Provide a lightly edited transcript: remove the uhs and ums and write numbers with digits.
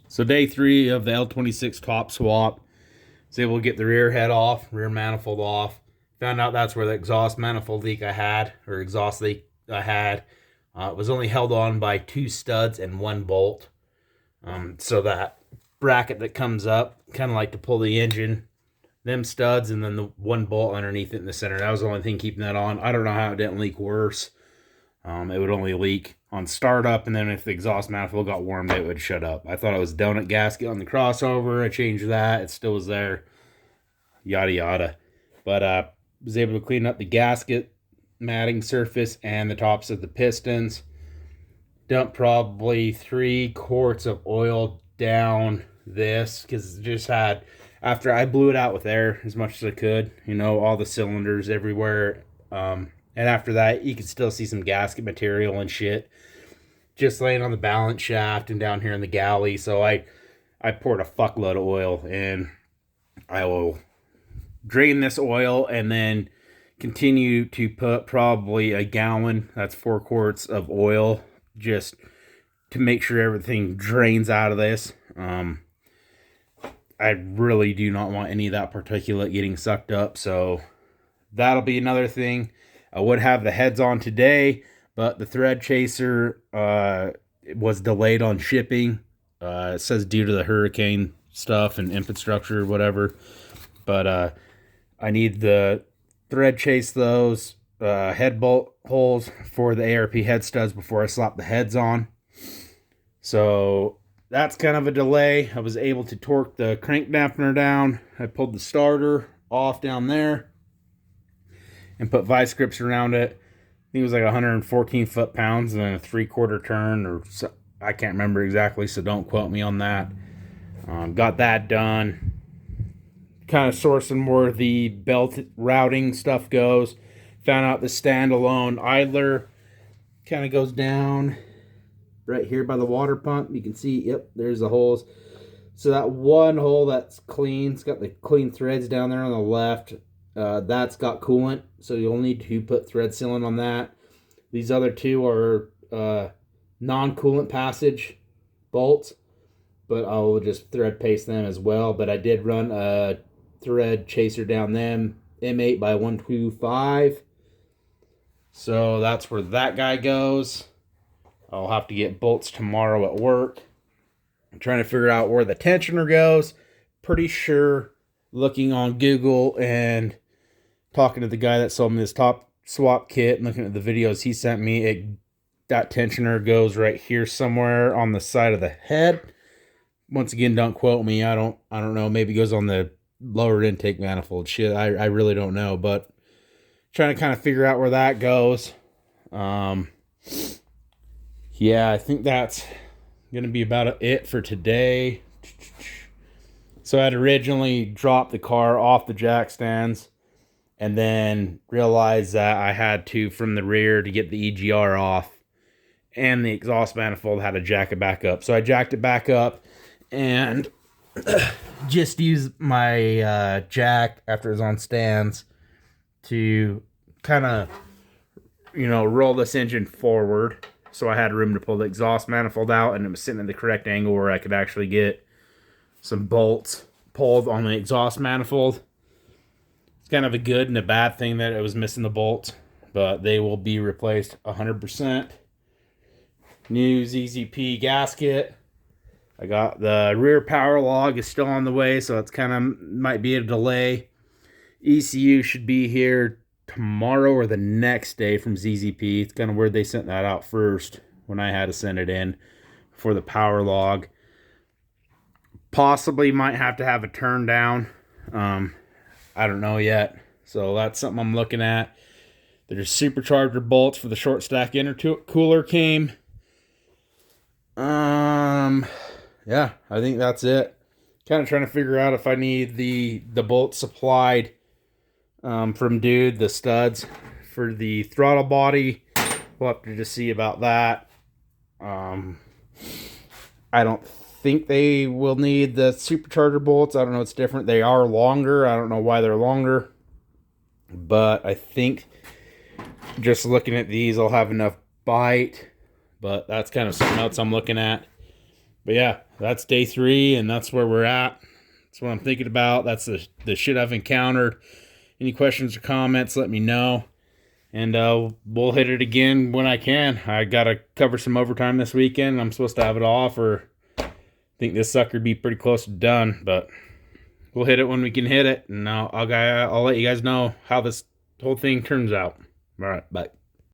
So day 3 of the L26 top swap. Was able to get the rear head off, rear manifold off. Found out that's where the exhaust manifold leak I had, or exhaust leak I had. It was only held on by 2 studs and 1 bolt. So that bracket that comes up, kind of like to pull the engine, them studs, and then the 1 bolt underneath it in the center. That was the only thing keeping that on. I don't know how it didn't leak worse. It would only leak on startup, and then if the exhaust manifold got warm, it would shut up. I thought it was donut gasket on the crossover. I changed that. It still was there. Yada yada. But was able to clean up the gasket matting surface and the tops of the pistons. Dumped probably 3 quarts of oil down this because it just had, after I blew it out with air as much as I could, all the cylinders everywhere. And after that, you could still see some gasket material and shit just laying on the balance shaft and down here in the galley. So I poured a fuckload of oil, and I will drain this oil and then continue to put probably a gallon, that's 4 quarts of oil, just to make sure everything drains out of this. I really do not want any of that particulate getting sucked up, so that'll be another thing. I would have the heads on today, but the thread chaser was delayed on shipping. It says due to the hurricane stuff and infrastructure or whatever. But I need the thread chase those head bolt holes for the ARP head studs before I slap the heads on. So that's kind of a delay. I was able to torque the crank dampener down. I pulled the starter off down there and put vice grips around it. I think it was like 114 foot-pounds and then a 3/4 turn, or so, I can't remember exactly, so don't quote me on that. Got that done. Kind of sourcing where the belt routing stuff goes. Found out the standalone idler kind of goes down right here by the water pump. You can see, yep, there's the holes. So that one hole that's clean, it's got the clean threads down there on the left. That's got coolant, so you'll need to put thread sealant on that. These other 2 are non-coolant passage bolts, but I'll just thread paste them as well. But I did run a thread chaser down them, M8 by 125. So that's where that guy goes. I'll have to get bolts tomorrow at work. I'm trying to figure out where the tensioner goes. Pretty sure, looking on Google and talking to the guy that sold me this top swap kit and looking at the videos he sent me, that tensioner goes right here somewhere on the side of the head. Once again, don't quote me. I don't know. Maybe it goes on the lower intake manifold. Shit, I really don't know. But trying to kind of figure out where that goes. Yeah, I think that's going to be about it for today. So I'd originally dropped the car off the jack stands and then realized that I had to, from the rear, to get the EGR off, and the exhaust manifold had to jack it back up. So I jacked it back up and just used my jack after it was on stands to kind of, roll this engine forward. So I had room to pull the exhaust manifold out, and it was sitting at the correct angle where I could actually get some bolts pulled on the exhaust manifold. It's kind of a good and a bad thing that it was missing the bolts, but they will be replaced 100%. New ZZP gasket. I got the rear power log is still on the way, so it's kind of might be a delay. ECU should be here tomorrow or the next day from ZZP. It's kind of weird they sent that out first when I had to send it in for the power log. Possibly might have to have a turn down. I don't know yet. So that's something I'm looking at. There's supercharger bolts for the short stack intercooler came. Yeah, I think that's it. Kind of trying to figure out if I need the bolts supplied from Dude, the studs for the throttle body. We'll have to just see about that. I don't think they will need the supercharger bolts. I don't know, it's different. They are longer. I don't know why they're longer. But I think just looking at these, I'll have enough bite. But that's kind of something else I'm looking at. But yeah, that's day 3, and that's where we're at. That's what I'm thinking about. That's the shit I've encountered. Any questions or comments, let me know. And we'll hit it again when I can. I got to cover some overtime this weekend. I'm supposed to have it off, or I think this sucker be pretty close to done. But we'll hit it when we can hit it. And I'll let you guys know how this whole thing turns out. All right, bye.